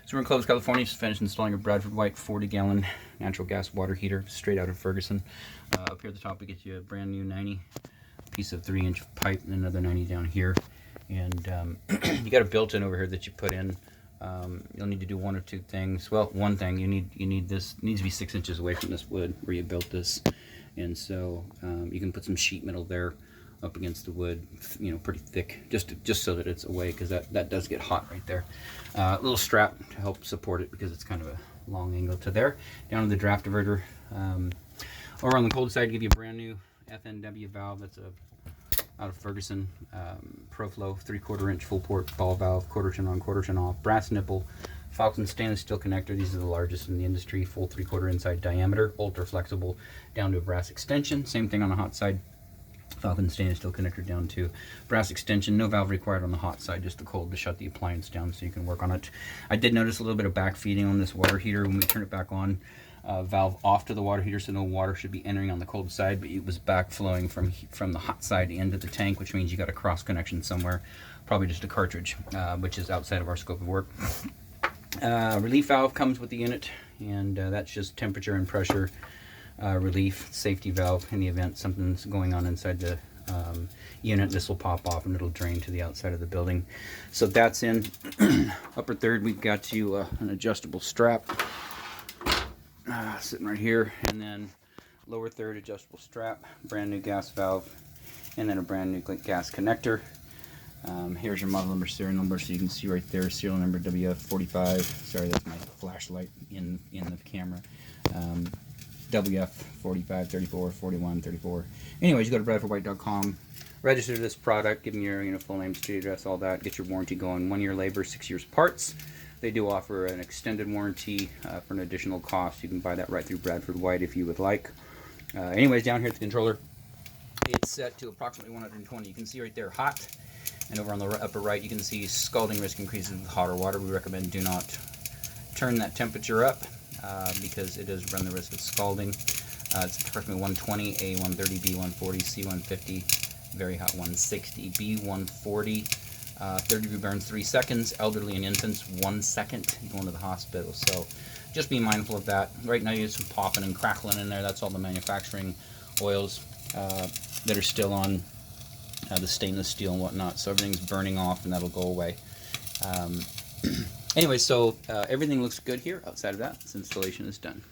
So we're in Clovis, California. Just finished installing a Bradford White 40-gallon natural gas water heater straight out of Ferguson. Up here at the top, we get you a brand new 90 piece of 3-inch pipe and another 90 down here. And you got a built-in over here that you put in. You'll need to do one or two things. Well, one thing, you need this, it needs to be 6 inches away from this wood where you built this. And so you can put some sheet metal there up against the wood, you know, pretty thick, just so that it's away, because that does get hot right there. A little strap to help support it because it's kind of a long angle to there. Down to the draft diverter. Over on the cold side, give you a brand new FNW valve. That's out of Ferguson, ProFlow 3/4 inch full port ball valve, quarter turn on, quarter turn off, brass nipple, Falcon stainless steel connector. These are the largest in the industry, full 3/4 inside diameter, ultra flexible, down to a brass extension. Same thing on the hot side. Falcon stainless steel connector down to brass extension. No valve required on the hot side, just the cold to shut the appliance down so you can work on it. I did notice a little bit of back feeding on this water heater when we turn it back on. Valve off to the water heater, so no water should be entering on the cold side, but it was backflowing from the hot side into the tank, which means you got a cross connection somewhere, probably just a cartridge, which is outside of our scope of work. Relief valve comes with the unit, and that's just temperature and pressure relief, safety valve in the event something's going on inside the unit. This will pop off and it'll drain to the outside of the building. So that's in. Upper third, we've got you an adjustable strap sitting right here, and then lower third, adjustable strap, brand new gas valve, and then a brand new gas connector. Here's your model number, serial number, so you can see right there, serial number WF45. Sorry, that's my flashlight in the camera. WF 45 34 41 34. Anyways, you go to bradfordwhite.com, register this product, give them your full name, street address, all that, get your warranty going. 1 year labor, 6 years parts. They do offer an extended warranty for an additional cost. You can buy that right through Bradford White if you would like. Anyways, down here at the controller, it's set to approximately 120. You can see right there, hot. And over on the upper right, you can see scalding risk increases with hotter water. We recommend do not turn that temperature up because it does run the risk of scalding. It's approximately 120, A130, B140, C150, very hot 160, B140. 30 degree burns 3 seconds, elderly and infants 1 second, going to the hospital. So just be mindful of that. Right now you have some popping and crackling in there. That's all the manufacturing oils that are still on the stainless steel and whatnot. So everything's burning off and that'll go away. Anyway, so everything looks good here. Outside of that, this installation is done.